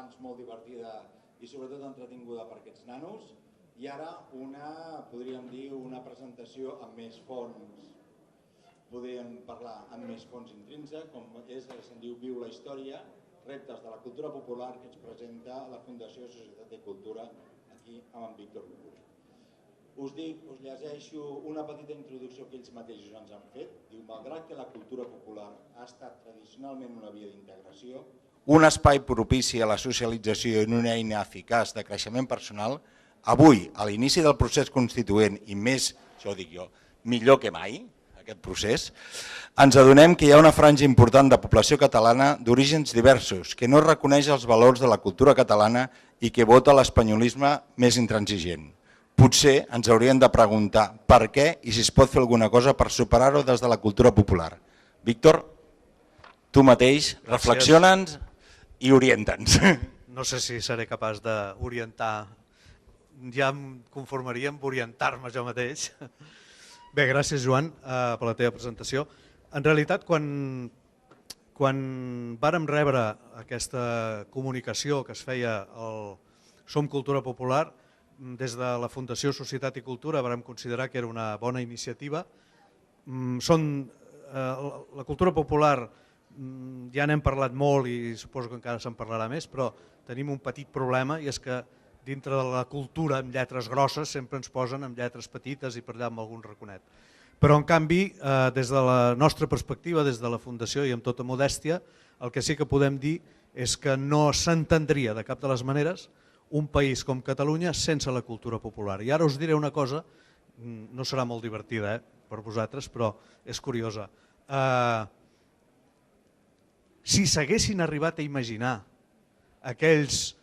abans molt divertida i sobretot entretinguda per aquests nanos, i ara podríem dir, una presentació amb més fons. Podríem parlar amb més fons intrínsec, com és el que se'n diu Viu la història, reptes de la cultura popular, que ens presenta la Fundació Societat de Cultura, aquí amb en Víctor Cura. Us llegeixo una petita introducció que ells mateixos ens han fet. Diu, malgrat que la cultura popular ha estat tradicionalment una via d'integració, un espai propici a la socialització i una eina eficaç de creixement personal, avui, a l'inici del procés constituent, i més, això ho dic jo, millor que mai, aquest procés, ens adonem que hi ha una franja important de població catalana d'orígens diversos, que no reconeix els valors de la cultura catalana i que vota l'espanyolisme més intransigent. Potser ens hauríem de preguntar per què i si es pot fer alguna cosa per superar-ho des de la cultura popular. Víctor, tu mateix, reflexiona'ns i orienta'ns. No sé si seré capaç d'orientar, ja em conformaria amb orientar-me jo mateix. Bé, gràcies Joan per la teva presentació. En realitat, quan vàrem rebre aquesta comunicació que es feia al Som Cultura Popular, des de la Fundació Societat i Cultura vam considerar que era una bona iniciativa. La cultura popular ja n'hem parlat molt i suposo que encara se'n parlarà més, però tenim un petit problema i és que dintre de la cultura amb lletres grosses sempre ens posen amb lletres petites i per allà amb algun raconet. Però en canvi, des de la nostra perspectiva, des de la Fundació i amb tota modèstia, el que sí que podem dir és que no s'entendria de cap de les maneres un país com Catalunya sense la cultura popular. I ara us diré una cosa, no serà molt divertida per vosaltres, però és curiosa. Si s'haguessin arribat a imaginar aquells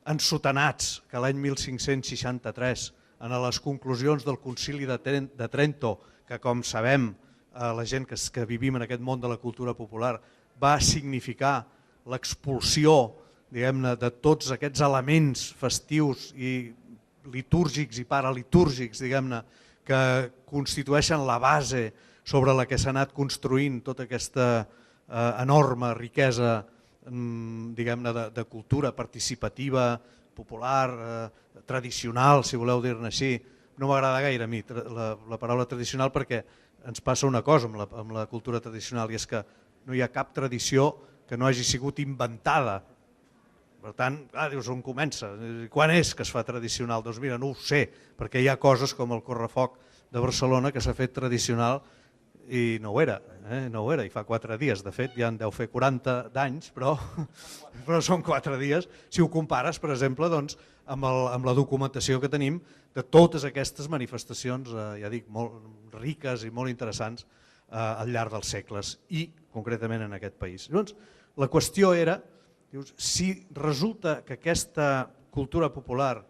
ensotanats que l'any 1563, en les conclusions del Concili de Trento, que com sabem la gent que vivim en aquest món de la cultura popular, va significar l'expulsió de tots aquests elements festius i litúrgics i paralitúrgics que constitueixen la base sobre la que s'ha anat construint tota aquesta enorme riquesa de cultura participativa, popular, tradicional, si voleu dir-ne així. No m'agrada gaire a mi la paraula tradicional perquè ens passa una cosa amb la cultura tradicional i és que no hi ha cap tradició que no hagi sigut inventada. Per tant, dius, on comença? Quan és que es fa tradicional? Doncs mira, no ho sé, perquè hi ha coses com el correfoc de Barcelona que s'ha fet tradicional i no ho era, i fa 4 dies. De fet, ja en deu fer 40 d'anys, però són 4 dies. Si ho compares, per exemple, amb la documentació que tenim de totes aquestes manifestacions, ja dic, molt riques i molt interessants al llarg dels segles i concretament en aquest país. Llavors, la qüestió era, si resulta que aquesta cultura popular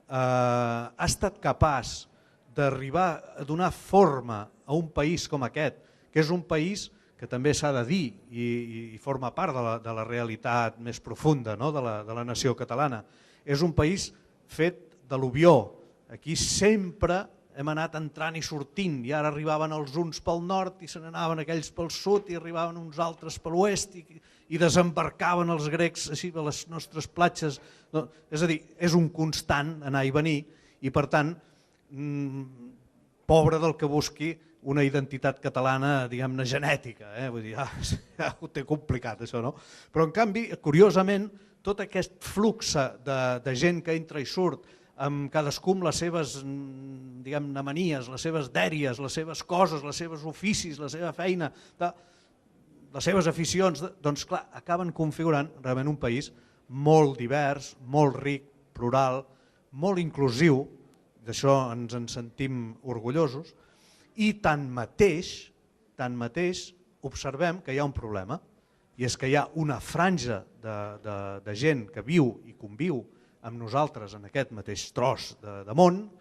ha estat capaç d'arribar a donar forma a un país com aquest, que és un país que també s'ha de dir i forma part de la realitat més profunda de la nació catalana, és un país fet d'al·luvió. Aquí sempre hem anat entrant i sortint i ara arribaven els uns pel nord i se n'anaven aquells pel sud i arribaven uns altres per l'oest i desembarcaven els grecs així a les nostres platges. És a dir, és un constant anar i venir i per tant, pobre del que busqui una identitat catalana, diguem-ne, genètica. Vull dir, ja ho té complicat això, no? Però en canvi, curiosament, tot aquest flux de gent que entra i surt, amb cadascú amb les seves manies, les seves dèries, les seves coses, les seves oficis, la seva feina, les seves aficions, doncs clar, acaben configurant realment un país molt divers, molt ric, plural, molt inclusiu, d'això ens en sentim orgullosos, i tanmateix observem que hi ha un problema, i és que hi ha una franja de gent que viu i conviu amb nosaltres en aquest mateix tros de món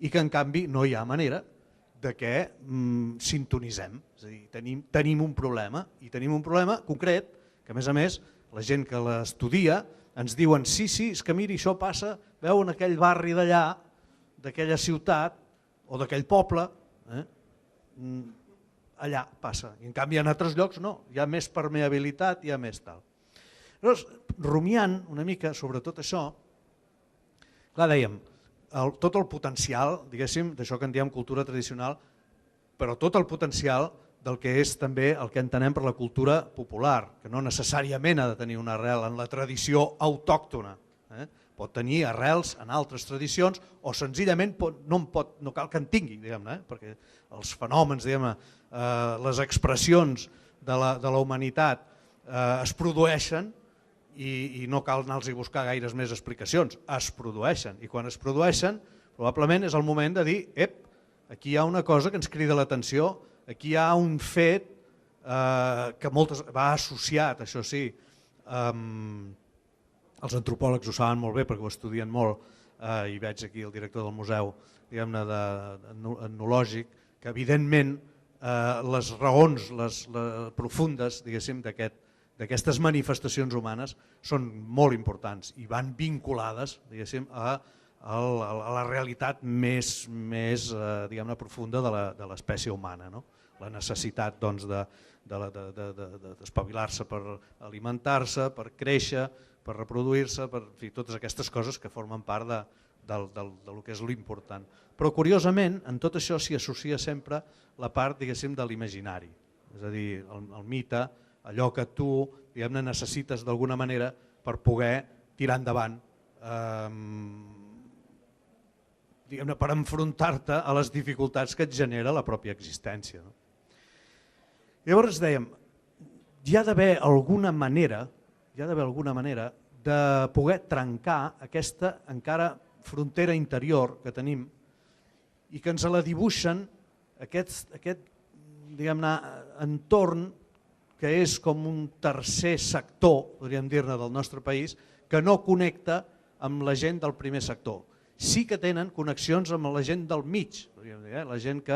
i que en canvi no hi ha manera de que sintonitzem. És a dir, tenim un problema i tenim un problema concret que a més la gent que l'estudia ens diuen sí, és que miri, això passa, veu, en aquell barri d'allà, d'aquella ciutat o d'aquell poble, allà passa. I en canvi en altres llocs no, hi ha més permeabilitat, hi ha més tal. Llavors, rumiant una mica sobre tot això, clar, dèiem, tot el potencial, diguéssim, d'això que en diem cultura tradicional, però tot el potencial del que és també el que entenem per la cultura popular, que no necessàriament ha de tenir una arrel en la tradició autòctona. Pot tenir arrels en altres tradicions o senzillament no cal que en tingui, diguem-ne, perquè els fenòmens, les expressions de la humanitat es produeixen i no cal anar-los a buscar gaires més explicacions, es produeixen, i quan es produeixen probablement és el moment de dir aquí hi ha una cosa que ens crida l'atenció, aquí hi ha un fet que va associat, això sí, els antropòlegs ho saben molt bé perquè ho estudien molt, i veig aquí el director del museu etnològic, que evidentment les raons profundes d'aquestes manifestacions humanes són molt importants i van vinculades a la realitat més profunda de l'espècie humana. La necessitat d'espavilar-se per alimentar-se, per créixer, per reproduir-se, totes aquestes coses que formen part del que és l'important. Però curiosament, en tot això s'hi associa sempre la part de l'imaginari, és a dir, el mite, allò que tu necessites d'alguna manera per poder tirar endavant, per enfrontar-te a les dificultats que et genera la pròpia existència. Llavors dèiem, hi ha d'haver alguna manera de poder trencar aquesta encara frontera interior que tenim i que ens la dibuixen aquest entorn que és com un tercer sector, podríem dir-ne, del nostre país, que no connecta amb la gent del primer sector. Sí que tenen connexions amb la gent del mig, podríem dir, la gent que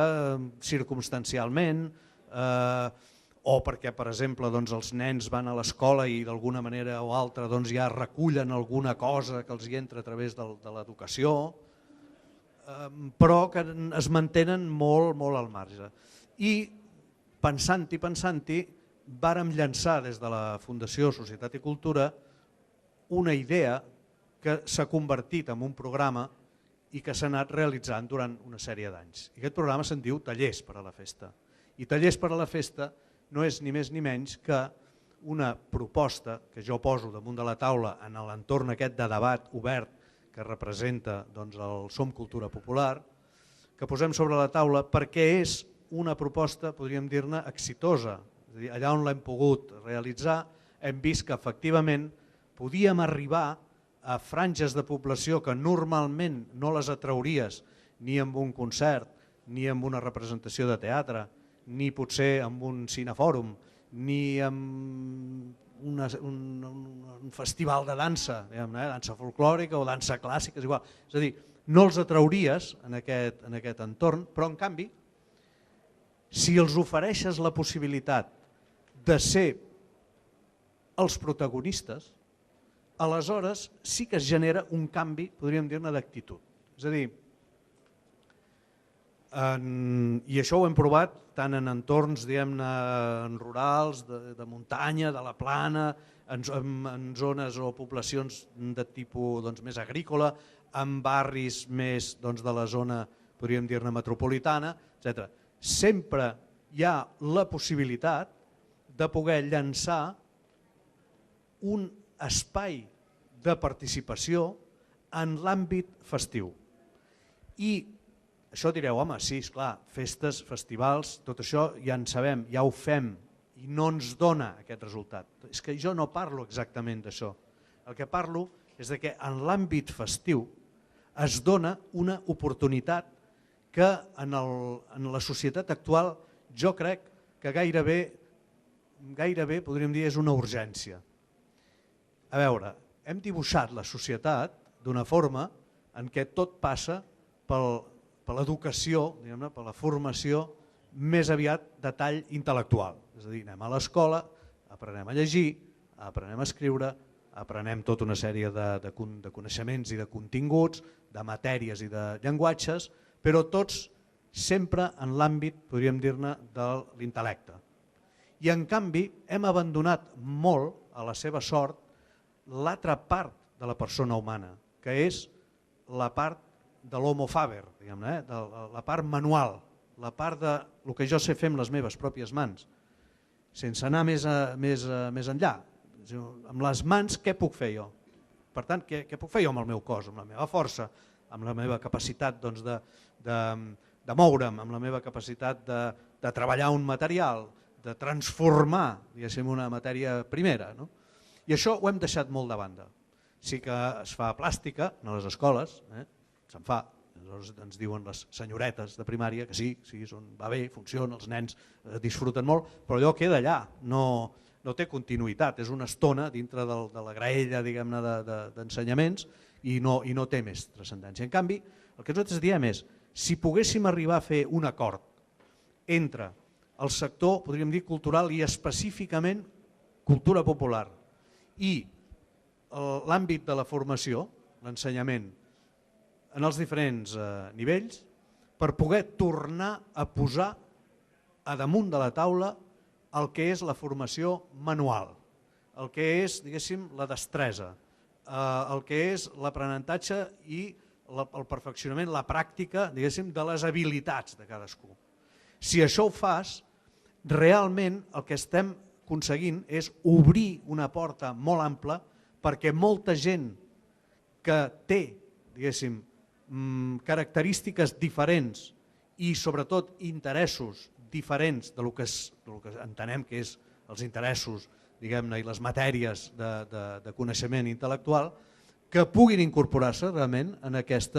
circumstancialment, o perquè, per exemple, els nens van a l'escola i d'alguna manera o altra ja recullen alguna cosa que els hi entra a través de l'educació, però que es mantenen molt al marge. I pensant-hi, vàrem llançar des de la Fundació Societat i Cultura una idea que s'ha convertit en un programa i que s'ha anat realitzant durant una sèrie d'anys. I aquest programa se'n diu Tallers per a la Festa. I Tallers per a la Festa no és ni més ni menys que una proposta que jo poso damunt de la taula en l'entorn aquest de debat obert que representa el Som Cultura Popular, que posem sobre la taula perquè és una proposta, podríem dir-ne, exitosa. És a dir, allà on l'hem pogut realitzar hem vist que efectivament podíem arribar a franges de població que normalment no les atrauries ni amb un concert, ni amb una representació de teatre, ni potser amb un cinefòrum, ni amb un festival de dansa, dansa folclòrica o dansa clàssica, és igual. És a dir, no els atrauries en aquest entorn, però en canvi, si els ofereixes la possibilitat de ser els protagonistes, aleshores sí que es genera un canvi, podríem dir-ne, d'actitud. És a dir, i això ho hem provat tant en entorns rurals, de muntanya, de la plana, en zones o poblacions de tipus més agrícola, en barris més de la zona, podríem dir-ne, metropolitana, etc. Sempre hi ha la possibilitat de poder llançar un espai de participació en l'àmbit festiu. I això direu, home, sí, esclar, festes, festivals, tot això ja en sabem, ja ho fem i no ens dona aquest resultat. És que jo no parlo exactament d'això. El que parlo és que en l'àmbit festiu es dona una oportunitat que en la societat actual jo crec que gairebé podríem dir és una urgència. A veure, hem dibuixat la societat d'una forma en què tot passa per l'educació, per la formació més aviat de tall intel·lectual. És a dir, anem a l'escola, aprenem a llegir, aprenem a escriure, aprenem tota una sèrie de coneixements i de continguts, de matèries i de llenguatges, però tots sempre en l'àmbit, podríem dir-ne, de l'intel·lecte. I en canvi hem abandonat molt a la seva sort l'altra part de la persona humana, que és la part de l'homo faber, diguem-ne, la part manual, la part de el que jo sé fer amb les meves pròpies mans, sense anar més enllà. Amb les mans què puc fer jo? Per tant, què puc fer jo amb el meu cos, amb la meva força, amb la meva capacitat de moure'm, amb la meva capacitat de treballar un material, de transformar, diguéssim, una matèria primera. I això ho hem deixat molt de banda. Sí que es fa plàstica a les escoles, se'n fa, ens diuen les senyoretes de primària que sí, va bé, funciona, els nens disfruten molt, però allò queda allà, no té continuïtat, és una estona dintre de la graella d'ensenyaments i no té més transcendència. En canvi, el que nosaltres diem és, si poguéssim arribar a fer un acord entre el sector, podríem dir, cultural i específicament cultura popular i l'àmbit de la formació, l'ensenyament, en els diferents nivells, per poder tornar a posar a damunt de la taula el que és la formació manual, el que és, diguéssim, la destresa, el que és l'aprenentatge i el perfeccionament, la pràctica, diguéssim, de les habilitats de cadascú. Si això ho fas, realment el que estem aconseguint és obrir una porta molt ampla perquè molta gent que té, diguéssim, característiques diferents i sobretot interessos diferents del que entenem que és els interessos, diguem-ne, i les matèries de coneixement intel·lectual, que puguin incorporar-se realment en aquest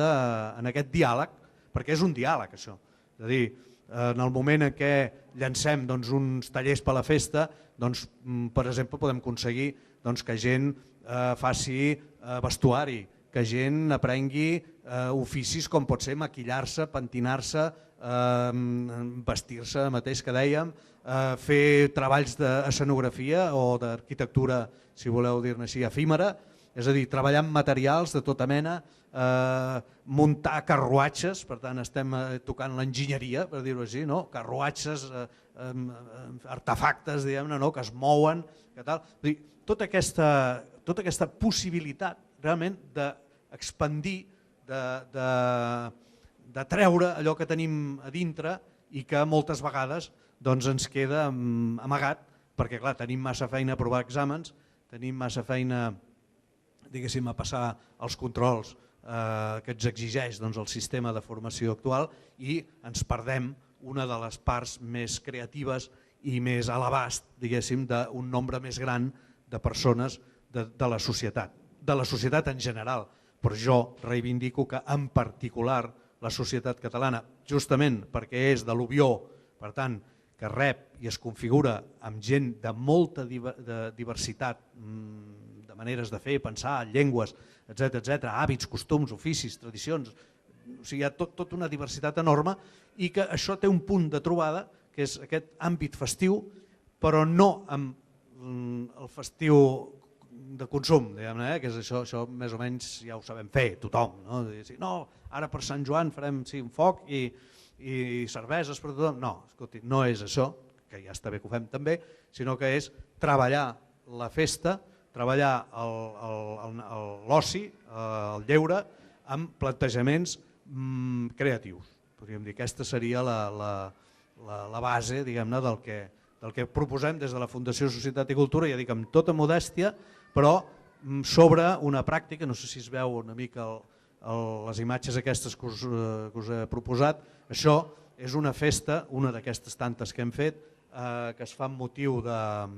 diàleg, perquè és un diàleg això. És a dir, en el moment en què llancem uns tallers per a la festa, per exemple, podem aconseguir que gent faci vestuari, que gent aprengui oficis com pot ser maquillar-se, pentinar-se, vestir-se mateix que dèiem, fer treballs d'escenografia o d'arquitectura, si voleu dir-ne així, efímera, és a dir, treballar amb materials de tota mena, muntar carruatges, per tant estem tocant l'enginyeria, per dir-ho així, carruatges, artefactes, diguem-ne, que es mouen, tota aquesta possibilitat realment d'expandir, de treure allò que tenim a dintre i que moltes vegades ens queda amagat, perquè clar, tenim massa feina a aprovar exàmens, tenim massa feina a passar els controls que ens exigeix el sistema de formació actual i ens perdem una de les parts més creatives i més a l'abast d'un nombre més gran de persones de la societat en general. Però jo reivindico que en particular la societat catalana, justament perquè és de l'Ubió, per tant, que rep i es configura amb gent de molta diversitat de maneres de fer, pensar, llengües, etc., hàbits, costums, oficis, tradicions, o sigui, hi ha tota una diversitat enorme i que això té un punt de trobada, que és aquest àmbit festiu, però no amb el festiu de consum, que és això més o menys ja ho sabem fer, tothom. No, ara per Sant Joan farem un foc i cerveses per tothom. No, escolti, no és això, que ja està bé que ho fem també, sinó que és treballar la festa, treballar l'oci, el lleure, amb plantejaments creatius. Podríem dir que aquesta seria la base del que proposem des de la Fundació Societat i Cultura, ja dic amb tota modèstia, però sobre una pràctica, no sé si es veu una mica les imatges aquestes que us he proposat, això és una festa, una d'aquestes tantes que hem fet, que es fa amb motiu del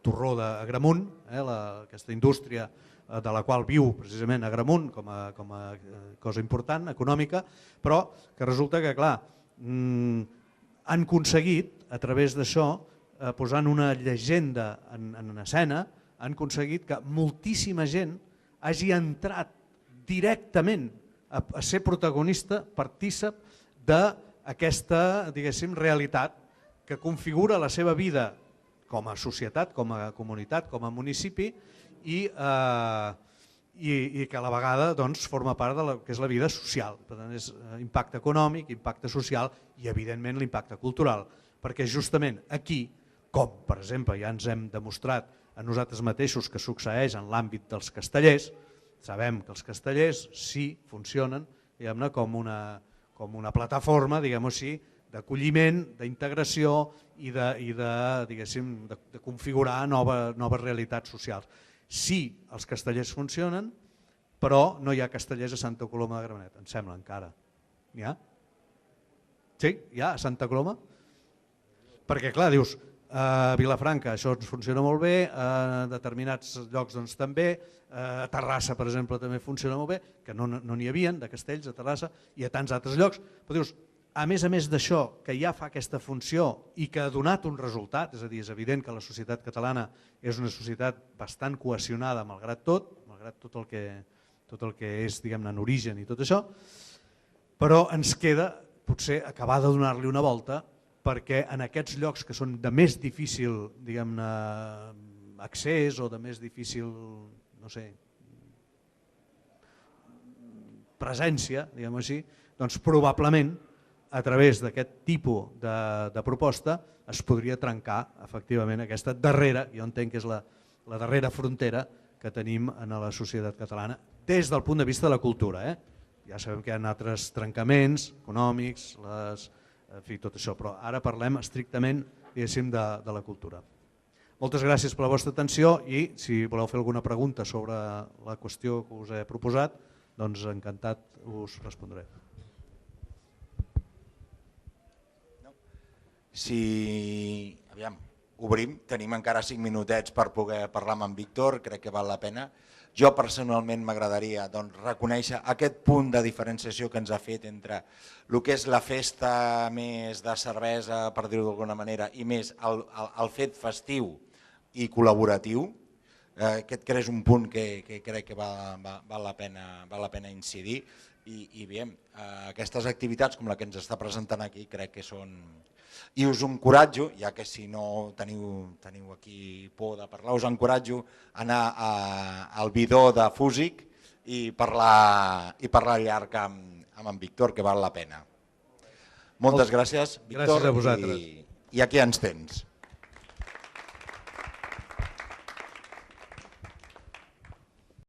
torró d'Agramunt, aquesta indústria de la qual viu precisament Agramunt com a cosa important, econòmica, però que resulta que, clar, han aconseguit, a través d'això, posant una llegenda en escena, han aconseguit que moltíssima gent hagi entrat directament a ser protagonista, partícip d'aquesta, diguéssim, realitat que configura la seva vida com a societat, com a comunitat, com a municipi i que a la vegada forma part del que és la vida social. Per tant, és impacte econòmic, impacte social i, evidentment, l'impacte cultural. Perquè justament aquí, com per exemple ja ens hem demostrat a a nosaltres mateixos que succeeix en l'àmbit dels castellers. Sabem que els castellers sí funcionen com una plataforma d'acolliment, d'integració i de configurar noves realitats socials. Sí, els castellers funcionen, però no hi ha castellers a Santa Coloma de Gramenet, em sembla encara. N'hi ha? Sí, hi ha a Santa Coloma? Perquè clar, dius, a Vilafranca això ens funciona molt bé, a determinats llocs doncs, també, a Terrassa, per exemple, també funciona molt bé, que no n'hi havia de castells a Terrassa i a tants altres llocs. Però dius, a més d'això, que ja fa aquesta funció i que ha donat un resultat, és a dir, és evident que la societat catalana és una societat bastant cohesionada malgrat tot el que és, diguem-ne, en origen i tot això, però ens queda potser acabar de donar-li una volta perquè en aquests llocs que són de més difícil, diguem-ne, accés o de més difícil, no sé, presència, diguem-ho així, doncs probablement a través d'aquest tipus de proposta es podria trencar efectivament aquesta darrera, jo entenc que és la darrera frontera que tenim en la societat catalana des del punt de vista de la cultura. Ja sabem que hi ha altres trencaments econòmics, en fi, tot això, però ara parlem estrictament, diguéssim, de la cultura. Moltes gràcies per la vostra atenció i si voleu fer alguna pregunta sobre la qüestió que us he proposat, doncs encantat us respondré. Si obrim, tenim encara 5 minutets per poder parlar amb en Víctor, crec que val la pena. Jo personalment m'agradaria reconèixer aquest punt de diferenciació que ens ha fet entre el que és la festa més de cervesa, per dir-ho d'alguna manera, i més el fet festiu i col·laboratiu. Aquest crec és un punt que crec que val la pena incidir i bé, aquestes activitats com la que ens està presentant aquí crec que són... I us encoratjo, ja que si no teniu aquí por de parlar, us encoratjo a anar al bidó de Fúsic i parlar llarg amb en Víctor, que val la pena. Moltes gràcies, Víctor, gràcies a vosaltres. I aquí ens tens.